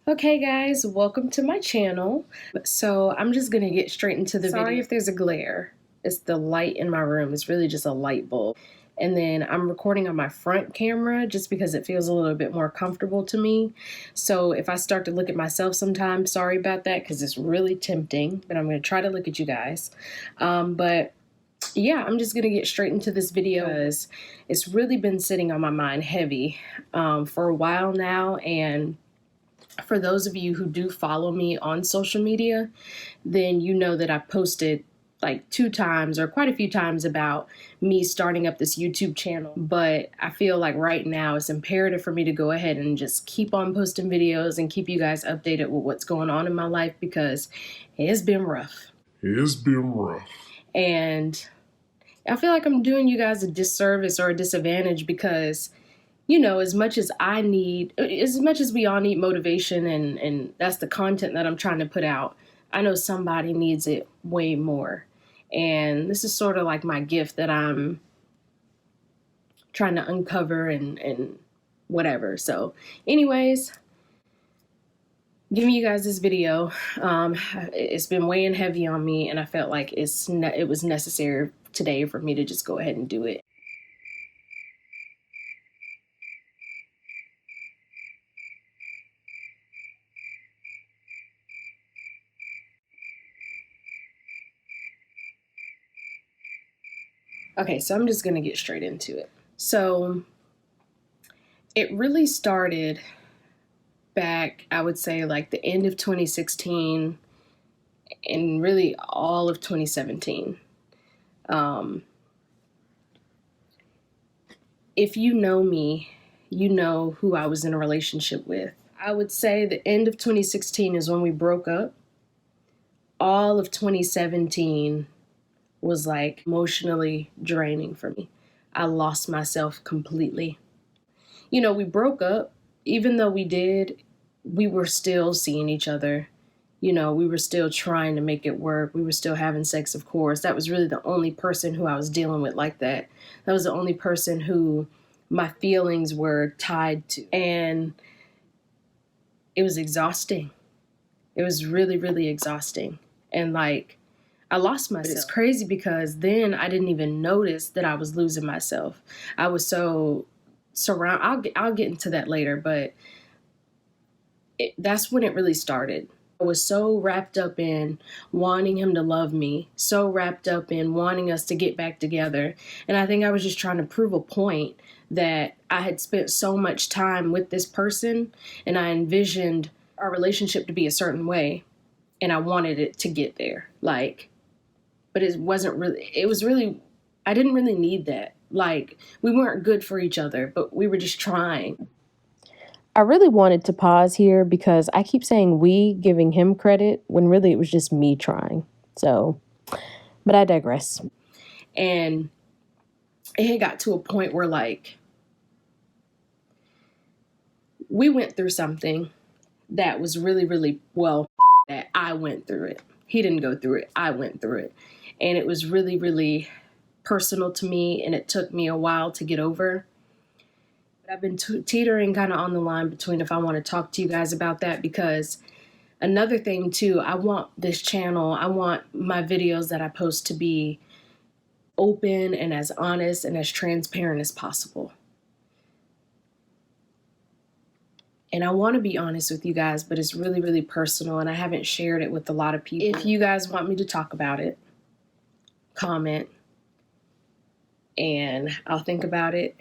Okay guys, welcome to my channel. So I'm just gonna get straight into the video. Sorry if there's a glare. It's the light in my room. It's really just a light bulb. And then I'm recording on my front camera just because it feels a little bit more comfortable to me. So if I start to look at myself sometimes, sorry about that because it's really tempting, but I'm gonna try to look at you guys. But yeah, I'm just gonna get straight into this video because it's really been sitting on my mind heavy for a while now. And for those of you who do follow me on social media, then you know that I posted like 2 times or quite a few times about me starting up this YouTube channel. But I feel like right now it's imperative for me to go ahead and just keep on posting videos and keep you guys updated with what's going on in my life because it's been rough. It's been rough. And I feel like I'm doing you guys a disservice or a disadvantage because, you know, as much as we all need motivation and that's the content that I'm trying to put out, I know somebody needs it way more. And this is sort of like my gift that I'm trying to uncover and whatever. So anyways, giving you guys this video, it's been weighing heavy on me and I felt like it was necessary today for me to just go ahead and do it. Okay, so I'm just going to get straight into it. So it really started back, I would say, like the end of 2016 and really all of 2017. If you know me, you know who I was in a relationship with. I would say the end of 2016 is when we broke up. All of 2017 was like emotionally draining for me. I lost myself completely. You know, we broke up. Even though we were still seeing each other. You know, we were still trying to make it work. We were still having sex, of course. That was really the only person who I was dealing with like that. That was the only person who my feelings were tied to. And it was exhausting. It was really, really exhausting. And like, I lost myself. It's crazy because then I didn't even notice that I was losing myself. I was so surrounded. I'll get into that later, but that's when it really started. I was so wrapped up in wanting him to love me, so wrapped up in wanting us to get back together. And I think I was just trying to prove a point that I had spent so much time with this person and I envisioned our relationship to be a certain way and I wanted it to get there. Like, but it wasn't really, I didn't really need that. Like, we weren't good for each other, but we were just trying. I really wanted to pause here because I keep saying we, giving him credit, when really it was just me trying. So, but I digress. And it had got to a point where, like, we went through something that was really, really, well, that I went through it. He didn't go through it. I went through it. And it was really, really personal to me, and it took me a while to get over. I've been teetering kind of on the line between if I want to talk to you guys about that, because another thing too, I want this channel, I want my videos that I post to be open and as honest and as transparent as possible. And I want to be honest with you guys, but it's really, really personal and I haven't shared it with a lot of people. If you guys want me to talk about it, comment and I'll think about it.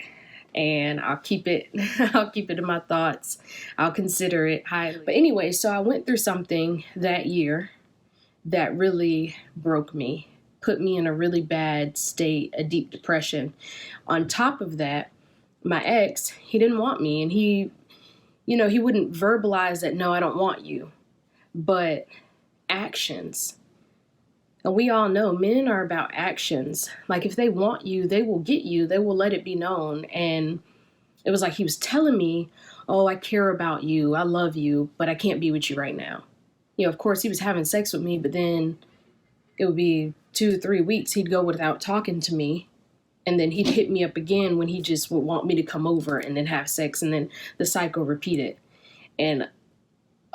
And I'll keep it in my thoughts. I'll consider it highly. But anyway, so I went through something that year that really broke me, put me in a really bad state, a deep depression. On top of that, my ex, he didn't want me, and he wouldn't verbalize that, no, I don't want you, but actions. And we all know men are about actions. Like, if they want you, they will get you. They will let it be known. And it was like he was telling me, oh, I care about you. I love you, but I can't be with you right now. You know, of course, he was having sex with me, but then it would be 2-3 weeks. He'd go without talking to me. And then he'd hit me up again when he just would want me to come over and then have sex. And then the cycle repeated. And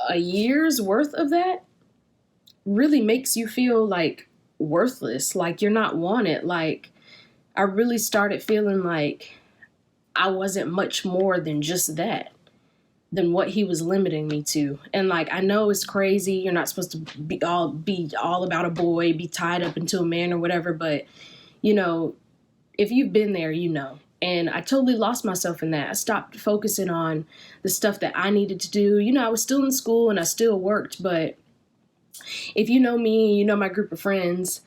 a year's worth of that really makes you feel like worthless, like you're not wanted. Like, I really started feeling like I wasn't much more than just that, than what he was limiting me to. And like, I know it's crazy. You're not supposed to be all about a boy, be tied up into a man or whatever. But, you know, if you've been there, you know. And I totally lost myself in that. I stopped focusing on the stuff that I needed to do. You know, I was still in school and I still worked. But if you know me, you know my group of friends,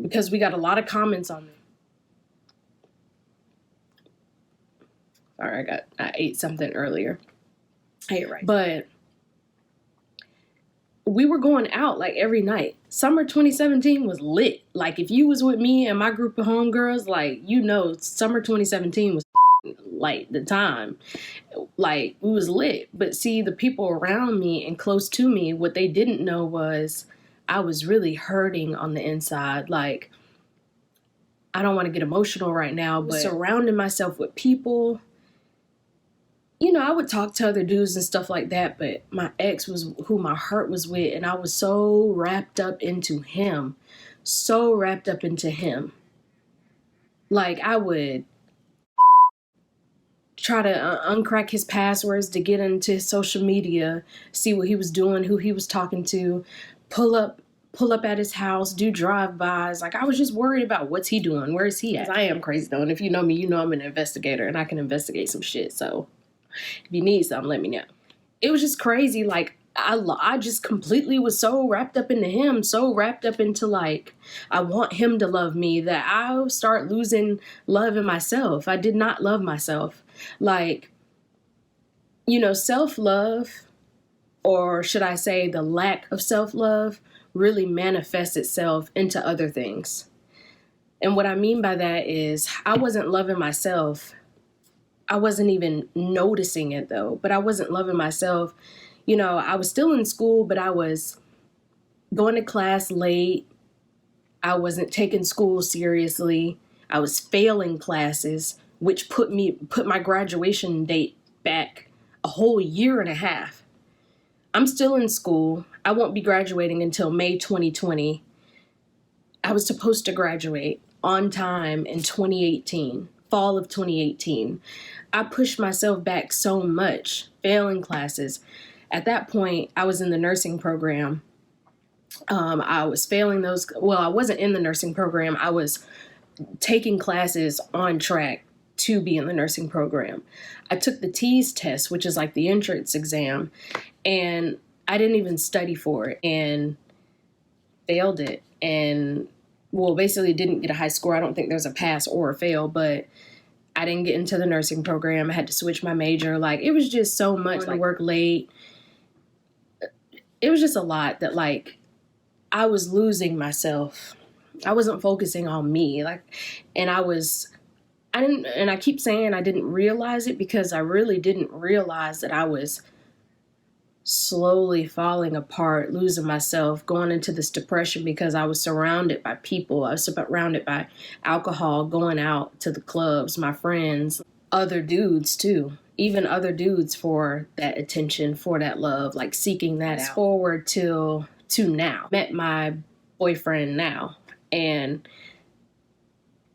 because we got a lot of comments on them. Sorry, I ate something earlier. I ate rice. But we were going out like every night. Summer 2017 was lit. Like, if you was with me and my group of homegirls, like, you know, summer 2017 was like the time. Like, we was lit. But see, the people around me and close to me, what they didn't know was I was really hurting on the inside. Like, I don't want to get emotional right now, but surrounding myself with people. You know, I would talk to other dudes and stuff like that, but my ex was who my heart was with, and I was so wrapped up into him. So wrapped up into him. Like, I would try to uncrack his passwords to get into his social media, see what he was doing, who he was talking to, pull up at his house, do drive-bys. Like, I was just worried about what's he doing, where is he at? I am crazy though, and if you know me, you know I'm an investigator, and I can investigate some shit, so if you need something, let me know. It was just crazy. Like, I just completely was so wrapped up into him, so wrapped up into, like, I want him to love me, that I start losing love in myself. I did not love myself. Like, you know, self-love, or should I say the lack of self-love, really manifests itself into other things. And what I mean by that is I wasn't loving myself. I wasn't even noticing it though, but I wasn't loving myself. You know, I was still in school, but I was going to class late. I wasn't taking school seriously. I was failing classes, which put my graduation date back a whole year and a half. I'm still in school. I won't be graduating until May 2020. I was supposed to graduate on time in 2018, fall of 2018. I pushed myself back so much, failing classes. At that point, I was in the nursing program. I was failing those. Well, I wasn't in the nursing program. I was taking classes on track to be in the nursing program. I took the TEAS test, which is like the entrance exam, and I didn't even study for it and failed it. And, well, basically didn't get a high score. I don't think there's a pass or a fail, but I didn't get into the nursing program. I had to switch my major. Like, it was just so much. Like, work late. It was just a lot that, like, I was losing myself. I wasn't focusing on me. Like, and I keep saying I didn't realize it, because I really didn't realize that I was slowly falling apart, losing myself, going into this depression, because I was surrounded by people. I was surrounded by alcohol, going out to the clubs, my friends, other dudes too, even other dudes for that attention, for that love, like seeking that out. Forward to now. Met my boyfriend now, and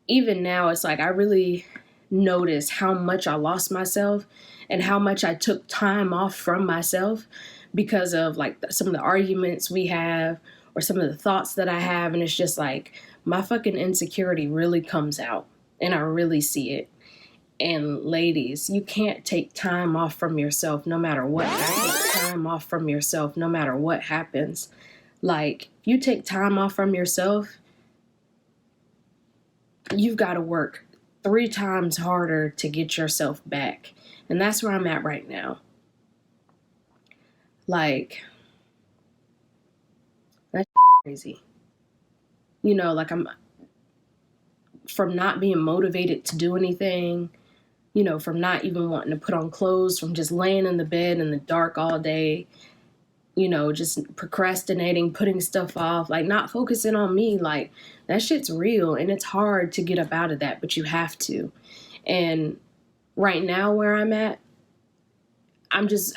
even now it's like I really notice how much I lost myself and how much I took time off from myself because of like some of the arguments we have or some of the thoughts that I have. And it's just like my fucking insecurity really comes out, and I really see it. And ladies, you can't take time off from yourself no matter what. Take time off from yourself no matter what happens. Like, you take time off from yourself, you've got to work 3 times harder to get yourself back. And that's where I'm at right now. Like, that's crazy. You know, like, I'm from not being motivated to do anything, you know, from not even wanting to put on clothes, from just laying in the bed in the dark all day, you know, just procrastinating, putting stuff off, like not focusing on me. Like, that shit's real, and it's hard to get up out of that, but you have to. And right now where I'm at,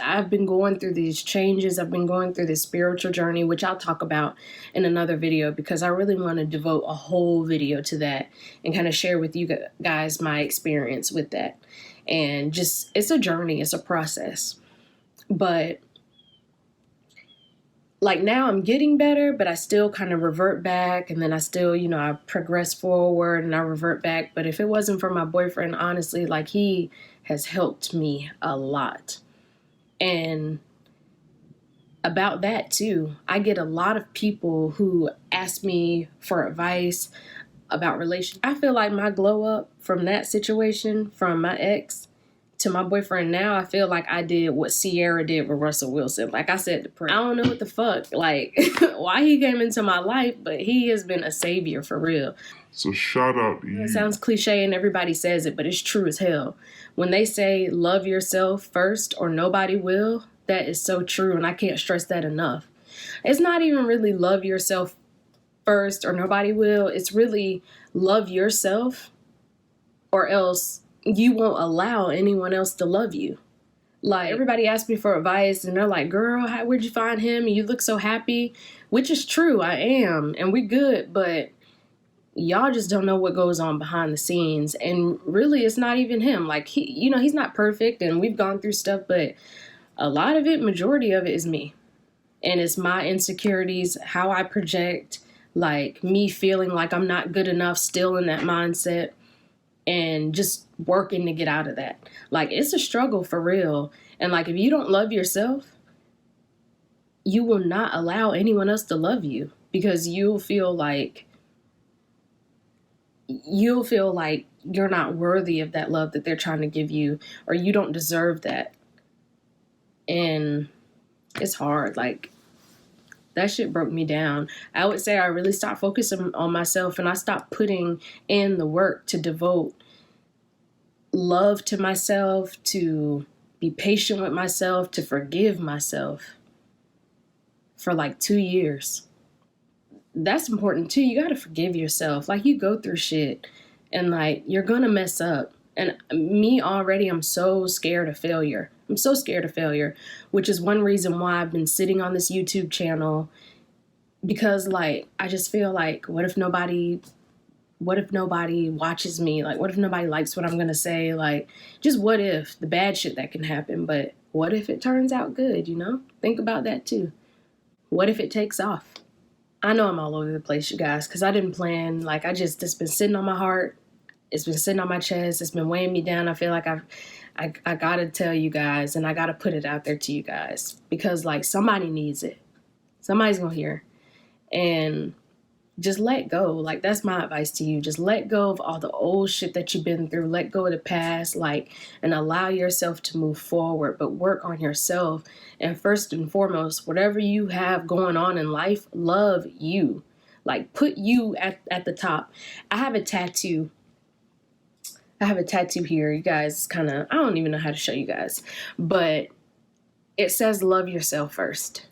I've been going through these changes. I've been going through this spiritual journey, which I'll talk about in another video, because I really want to devote a whole video to that and kind of share with you guys my experience with that. And just, it's a journey, it's a process. But like now I'm getting better, but I still kind of revert back, and then I still, I progress forward and I revert back. But if it wasn't for my boyfriend, honestly, like, he has helped me a lot. And about that too, I get a lot of people who ask me for advice about relationships. I feel like my glow up from that situation, from my ex to my boyfriend now, I feel like I did what Sierra did with Russell Wilson. Like I said to Prince, I don't know what the fuck, like, why he came into my life, but he has been a savior for real. So shout out to you. It sounds cliche and everybody says it, but it's true as hell. When they say love yourself first or nobody will, that is so true, and I can't stress that enough. It's not even really love yourself first or nobody will. It's really love yourself, or else you won't allow anyone else to love you. Like, everybody asks me for advice and they're like, girl, where'd you find him? You look so happy, which is true. I am, and we're good, but y'all just don't know what goes on behind the scenes. And really, it's not even him. Like, he's not perfect, and we've gone through stuff, but a lot of it, majority of it is me. And it's my insecurities, how I project, like me feeling like I'm not good enough, still in that mindset, and just working to get out of that. Like, it's a struggle for real. And like, if you don't love yourself, you will not allow anyone else to love you, because you'll feel like you're not worthy of that love that they're trying to give you, or you don't deserve that. And it's hard. Like, that shit broke me down. I would say I really stopped focusing on myself, and I stopped putting in the work to devote love to myself, to be patient with myself, to forgive myself for like 2 years. That's important too. You got to forgive yourself. Like, you go through shit, and like, you're going to mess up. And me already, I'm so scared of failure. I'm so scared of failure, which is one reason why I've been sitting on this YouTube channel, because like, I just feel like, what if nobody watches me? Like, what if nobody likes what I'm going to say? Like, just what if, the bad shit that can happen, but what if it turns out good, Think about that too. What if it takes off? I know I'm all over the place, you guys, because I didn't plan. Like, it's been sitting on my heart. It's been sitting on my chest. It's been weighing me down. I feel like I got to tell you guys, and I got to put it out there to you guys, because like, somebody needs it. Somebody's going to hear. And just let go. Like, that's my advice to you. Just let go of all the old shit that you've been through. Let go of the past, like, and allow yourself to move forward, but work on yourself. And first and foremost, whatever you have going on in life, love you. Like, put you at the top. I have a tattoo here, you guys. I don't even know how to show you guys, but it says love yourself first.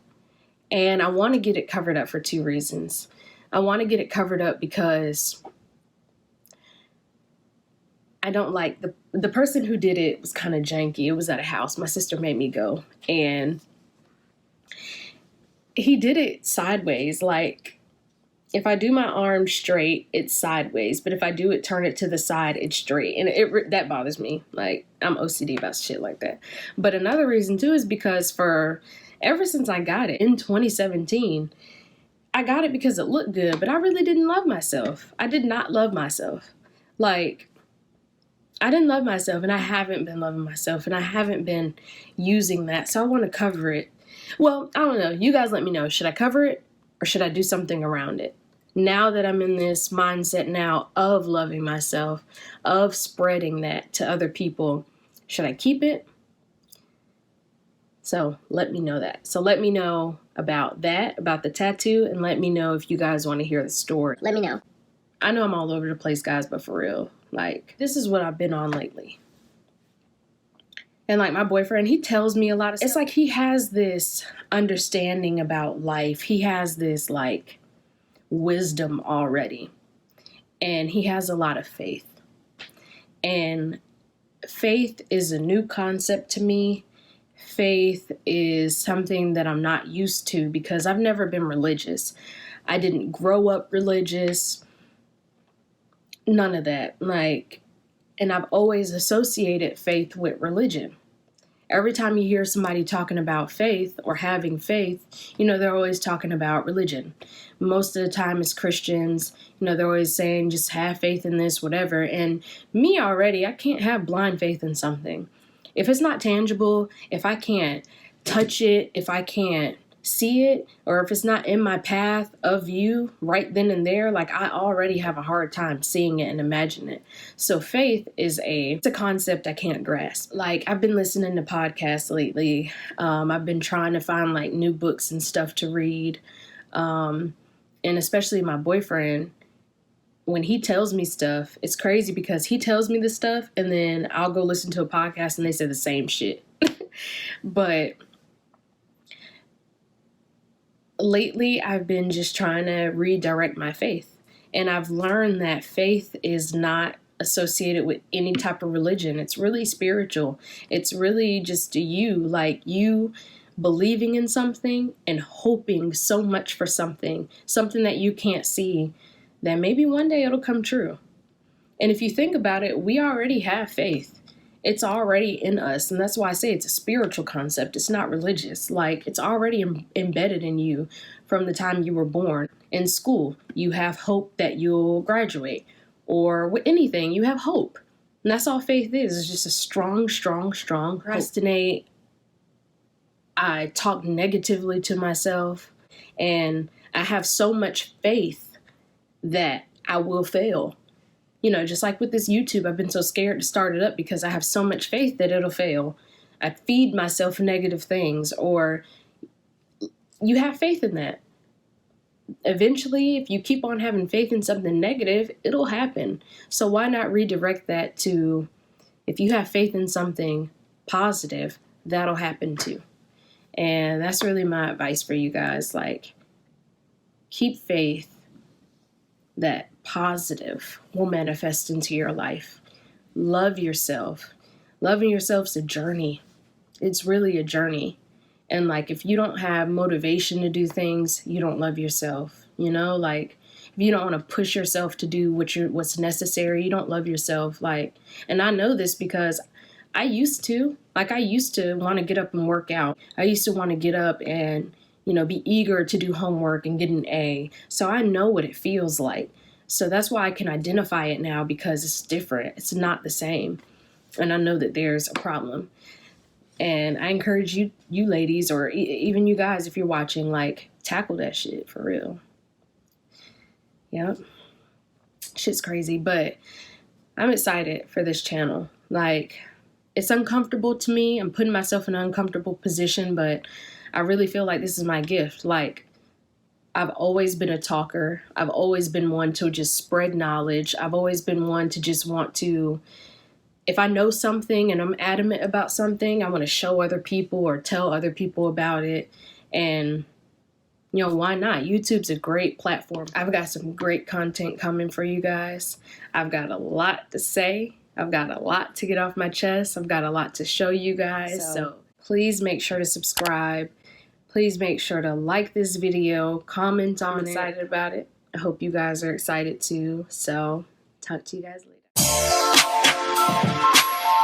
And I want to get it covered up for 2 reasons. I want to get it covered up because I don't like the person who did it was kind of janky. It was at a house. My sister made me go, and he did it sideways. Like, if I do my arm straight, it's sideways, but if I do it, turn it to the side, it's straight. And that bothers me. Like, I'm OCD about shit like that. But another reason too is because ever since I got it in 2017, I got it because it looked good, but I really didn't love myself. I did not love myself. Like, I didn't love myself, and I haven't been loving myself, and I haven't been using that. So I want to cover it. Well, I don't know. You guys let me know. Should I cover it, or should I do something around it? Now that I'm in this mindset now of loving myself, of spreading that to other people, should I keep it? So let me know that. So let me know about that, about the tattoo, and let me know if you guys want to hear the story. Let me know. I know I'm all over the place, guys, but for real, like, this is what I've been on lately. And like, my boyfriend, he tells me a lot of stuff. It's like he has this understanding about life. He has this like wisdom already. And he has a lot of faith. And faith is a new concept to me. faith is something that I'm not used to because I've never been religious. I didn't grow up religious. None of that. And I've always associated faith with religion. Every time you hear somebody talking about faith or having faith, they're always talking about religion. Most of the time it's Christians, they're always saying just have faith in this, whatever. And me already, I can't have blind faith in something. If it's not tangible, if I can't touch it, if I can't see it, or if it's not in my path of view right then and there, I already have a hard time seeing it and imagining it. So faith is it's a concept I can't grasp. I've been listening to podcasts lately. I've been trying to find new books and stuff to read. And especially my boyfriend, when he tells me stuff, it's crazy because he tells me this stuff and then I'll go listen to a podcast and they say the same shit. But lately, I've been just trying to redirect my faith. And I've learned that faith is not associated with any type of religion. It's really spiritual. It's really just you believing in something and hoping so much for something that you can't see, that maybe one day it'll come true. And if you think about it, we already have faith. It's already in us. And that's why I say it's a spiritual concept. It's not religious. It's already embedded in you from the time you were born. In school, you have hope that you'll graduate. Or with anything, you have hope. And that's all faith is. It's just a strong procrastinate. I talk negatively to myself. And I have so much faith that I will fail. Just like with this YouTube, I've been so scared to start it up because I have so much faith that it'll fail. I feed myself negative things, or you have faith in that. Eventually, if you keep on having faith in something negative, it'll happen. So why not redirect that to, if you have faith in something positive, that'll happen too. And that's really my advice for you guys. Keep faith that positive will manifest into your life. Love yourself. Loving yourself's a journey. It's really a journey. And if you don't have motivation to do things, you don't love yourself. If you don't want to push yourself to do what's necessary, you don't love yourself. And I know this because I used to want to get up and work out. I used to want to get up and be eager to do homework and get an A. So I know what it feels like. So that's why I can identify it now, because it's different. It's not the same. And I know that there's a problem. And I encourage you ladies, or even you guys, if you're watching, tackle that shit for real. Yep. Shit's crazy. But I'm excited for this channel. It's uncomfortable to me. I'm putting myself in an uncomfortable position, but I really feel like this is my gift. I've always been a talker. I've always been one to just spread knowledge. I've always been one to just want to, if I know something and I'm adamant about something, I want to show other people or tell other people about it. And, why not? YouTube's a great platform. I've got some great content coming for you guys. I've got a lot to say. I've got a lot to get off my chest. I've got a lot to show you guys. So please make sure to subscribe. Please make sure to like this video, comment on it. I'm excited about it. I hope you guys are excited too. So talk to you guys later.